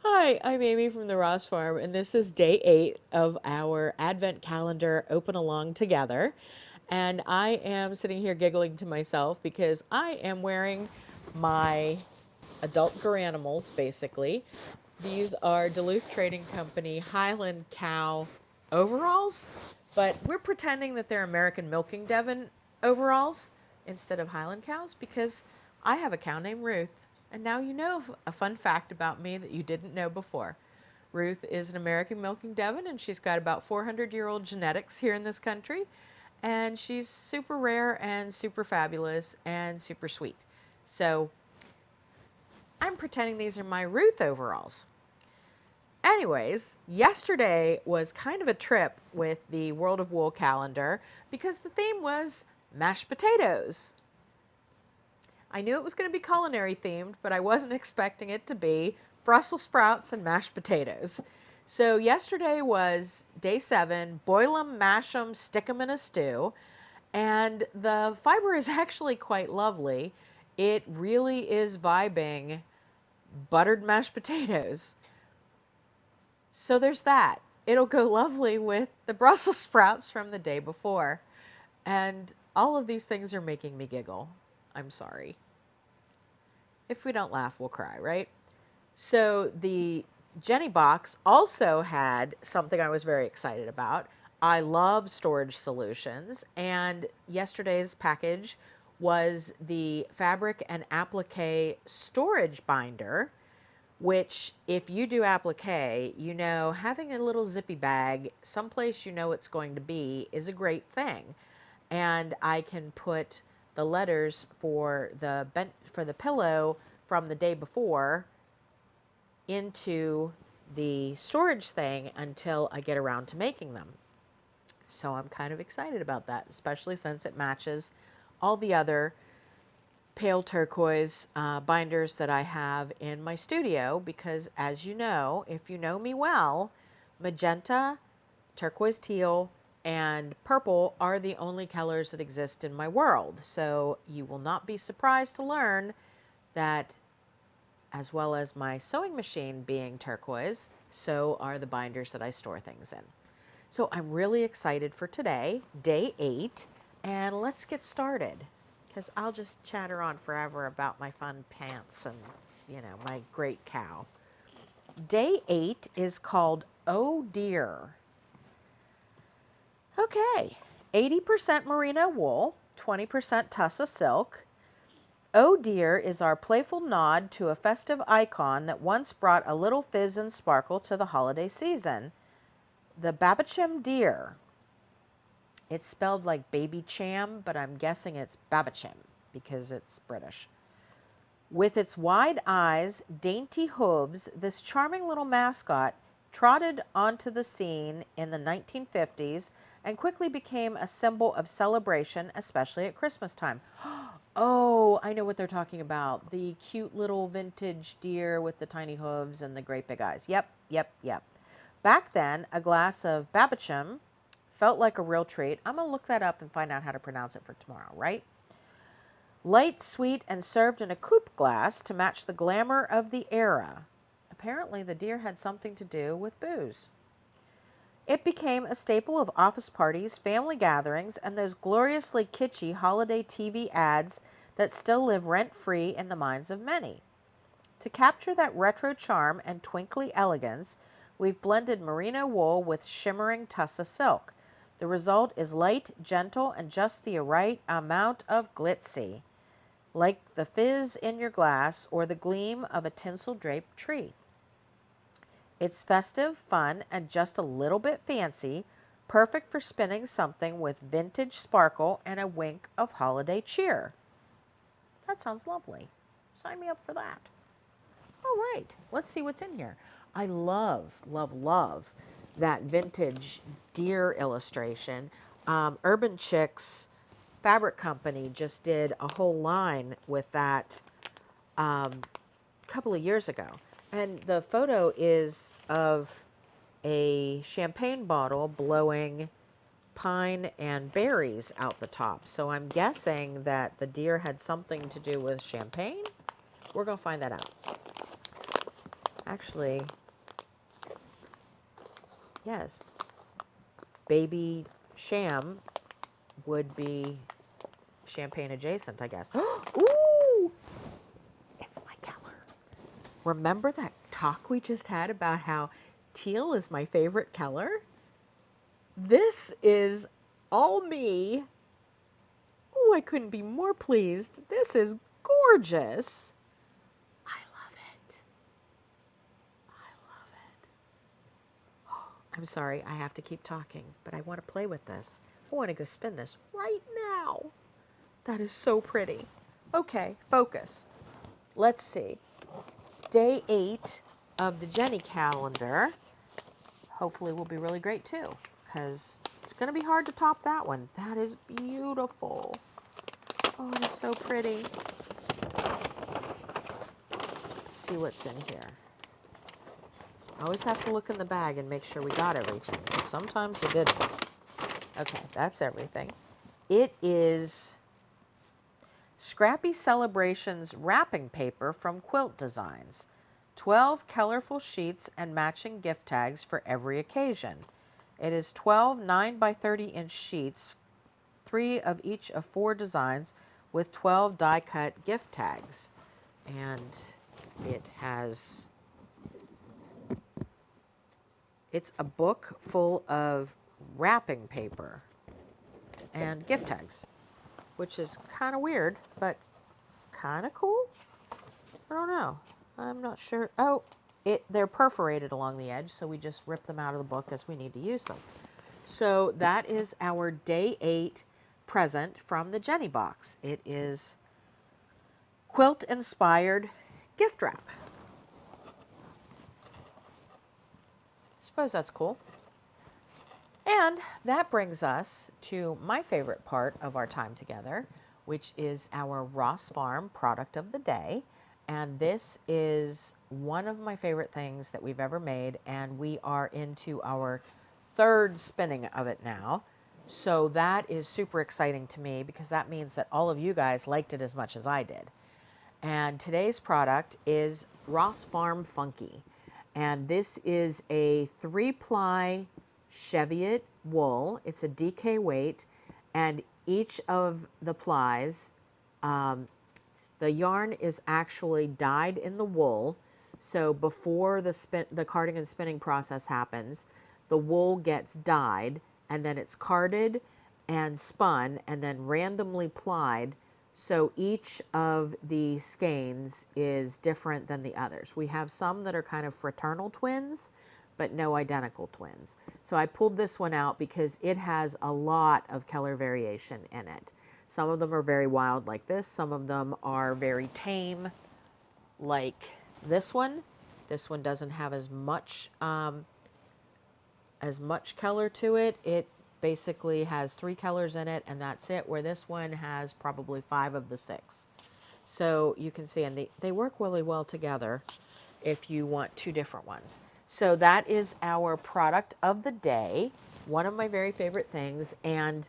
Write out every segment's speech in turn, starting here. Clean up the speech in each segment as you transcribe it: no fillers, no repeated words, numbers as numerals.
Hi, I'm Amy from the Ross Farm, and this is day 8 of our Advent calendar Open Along Together. And I am sitting here giggling to myself because I am wearing my adult Garanimals, basically. These are Duluth Trading Company Highland Cow overalls, but we're pretending that they're American Milking Devon overalls instead of Highland cows because I have a cow named Ruth. And now you know a fun fact about me that you didn't know before. Ruth is an American Milking Devon, and she's got about 400-year-old genetics here in this country. And she's super rare and super fabulous and super sweet. So I'm pretending these are my Ruth overalls. Anyways, yesterday was kind of a trip with the World of Wool calendar because the theme was mashed potatoes. I knew it was going to be culinary themed, but I wasn't expecting it to be Brussels sprouts and mashed potatoes. So yesterday was day 7, boil 'em, mash 'em, stick 'em in a stew, and the fiber is actually quite lovely. It really is vibing buttered mashed potatoes. So there's that. It'll go lovely with the Brussels sprouts from the day before. And all of these things are making me giggle. I'm sorry. If we don't laugh, we'll cry, right? So the Jenny box also had something I was very excited about. I love storage solutions, and yesterday's package was the fabric and applique storage binder, which, if you do applique, you know having a little zippy bag someplace you know it's going to be is a great thing. And I can put the letters for the pillow from the day before into the storage thing until I get around to making them. So I'm kind of excited about that, especially since it matches all the other pale turquoise binders that I have in my studio because, as you know, if you know me well, magenta, turquoise teal, and purple are the only colors that exist in my world. So you will not be surprised to learn that, as well as my sewing machine being turquoise, so are the binders that I store things in. So I'm really excited for today, day 8, and let's get started because I'll just chatter on forever about my fun pants and, my great cow. Day 8 is called Oh Dear. Okay, 80% merino wool, 20% tussa silk. Oh Dear is our playful nod to a festive icon that once brought a little fizz and sparkle to the holiday season, the Babachim deer. It's spelled like baby cham, but I'm guessing it's Babachim because it's British. With its wide eyes, dainty hooves, this charming little mascot trotted onto the scene in the 1950s and quickly became a symbol of celebration, especially at Christmas time. Oh, I know what they're talking about. The cute little vintage deer with the tiny hooves and the great big eyes. Yep, yep, yep. Back then, a glass of Babachim felt like a real treat. I'm going to look that up and find out how to pronounce it for tomorrow, right? Light, sweet, and served in a coupe glass to match the glamour of the era. Apparently, the deer had something to do with booze. It became a staple of office parties, family gatherings, and those gloriously kitschy holiday TV ads that still live rent-free in the minds of many. To capture that retro charm and twinkly elegance, we've blended merino wool with shimmering tussa silk. The result is light, gentle, and just the right amount of glitzy, like the fizz in your glass or the gleam of a tinsel-draped tree. It's festive, fun, and just a little bit fancy, perfect for spinning something with vintage sparkle and a wink of holiday cheer. That sounds lovely. Sign me up for that. All right, let's see what's in here. I love, love, love that vintage deer illustration. Urban Chicks Fabric Company just did a whole line with that a couple of years ago. And the photo is of a champagne bottle blowing pine and berries out the top. So I'm guessing that the deer had something to do with champagne. We're going to find that out. Actually, yes, Baby Sham would be champagne adjacent, I guess. Ooh, it's my Keller. Remember that talk we just had about how teal is my favorite color? This is all me. Oh, I couldn't be more pleased. This is gorgeous. I love it. I love it. I'm sorry, I have to keep talking, but I want to play with this. I want to go spin this right now. That is so pretty. Okay, focus. Let's see. Day 8 of the Jenny calendar. Hopefully will be really great too, because it's going to be hard to top that one. That is beautiful. Oh, it is so pretty. Let's see what's in here. I always have to look in the bag and make sure we got everything, because sometimes you didn't. Okay, that's everything. It is Scrappy Celebrations wrapping paper from Quilt Designs. 12 colorful sheets and matching gift tags for every occasion. It is 12 9 by 30 inch sheets, 3 of each of 4 designs, with 12 die cut gift tags. And it's a book full of wrapping paper and gift tags, which is kind of weird, but kind of cool. I don't know. I'm not sure. Oh, they're perforated along the edge, so we just rip them out of the book as we need to use them. So that is our Day 8 present from the Jenny box. It is quilt-inspired gift wrap. Suppose that's cool. And that brings us to my favorite part of our time together, which is our Ross Farm product of the day. And this is one of my favorite things that we've ever made, and we are into our 3rd spinning of it now. So that is super exciting to me, because that means that all of you guys liked it as much as I did. And today's product is Ross Farm Funky. And this is a 3-ply Cheviot wool. It's a DK weight, and each of the plies, the yarn is actually dyed in the wool. So before the carding and spinning process happens, the wool gets dyed, and then it's carded and spun and then randomly plied. So each of the skeins is different than the others. We have some that are kind of fraternal twins, but no identical twins. So I pulled this one out because it has a lot of color variation in it. Some of them are very wild like this. Some of them are very tame like this one. This one doesn't have as much color to it. It basically has 3 colors in it, and that's it, where this one has probably 5 of the 6. So you can see, and they work really well together if you want 2 different ones. So that is our product of the day, one of my very favorite things. And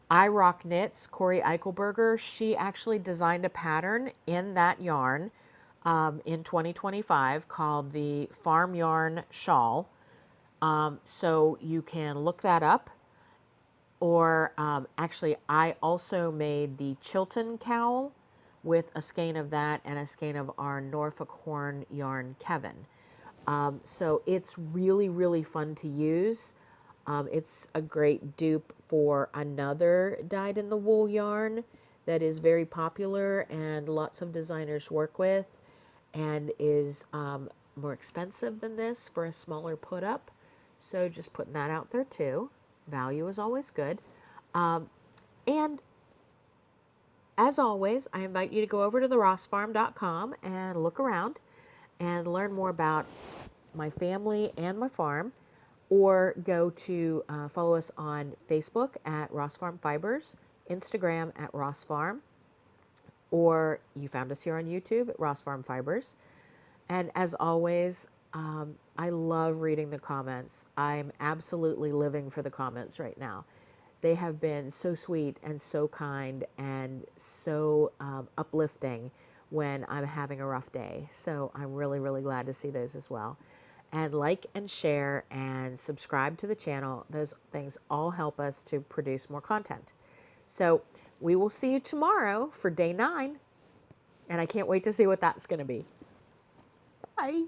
I Rock Knits, Corey Eichelberger, she actually designed a pattern in that yarn in 2025 called the Farm Yarn Shawl. So you can look that up. Or actually, I also made the Chilton cowl with a skein of that and a skein of our Norfolk Horn yarn Kevin. So it's really, really fun to use. It's a great dupe for another dyed in the wool yarn that is very popular and lots of designers work with, and is more expensive than this for a smaller put up. So just putting that out there too. Value is always good. And as always, I invite you to go over to therossfarm.com and look around and learn more about my family and my farm, or go to follow us on Facebook at Ross Farm Fibers, Instagram at Ross Farm, or you found us here on YouTube at Ross Farm Fibers. And as always, I love reading the comments. I'm absolutely living for the comments right now. They have been so sweet and so kind and so uplifting when I'm having a rough day. So I'm really, really glad to see those as well. And like and share and subscribe to the channel. Those things all help us to produce more content. So we will see you tomorrow for day 9. And I can't wait to see what that's going to be. Bye.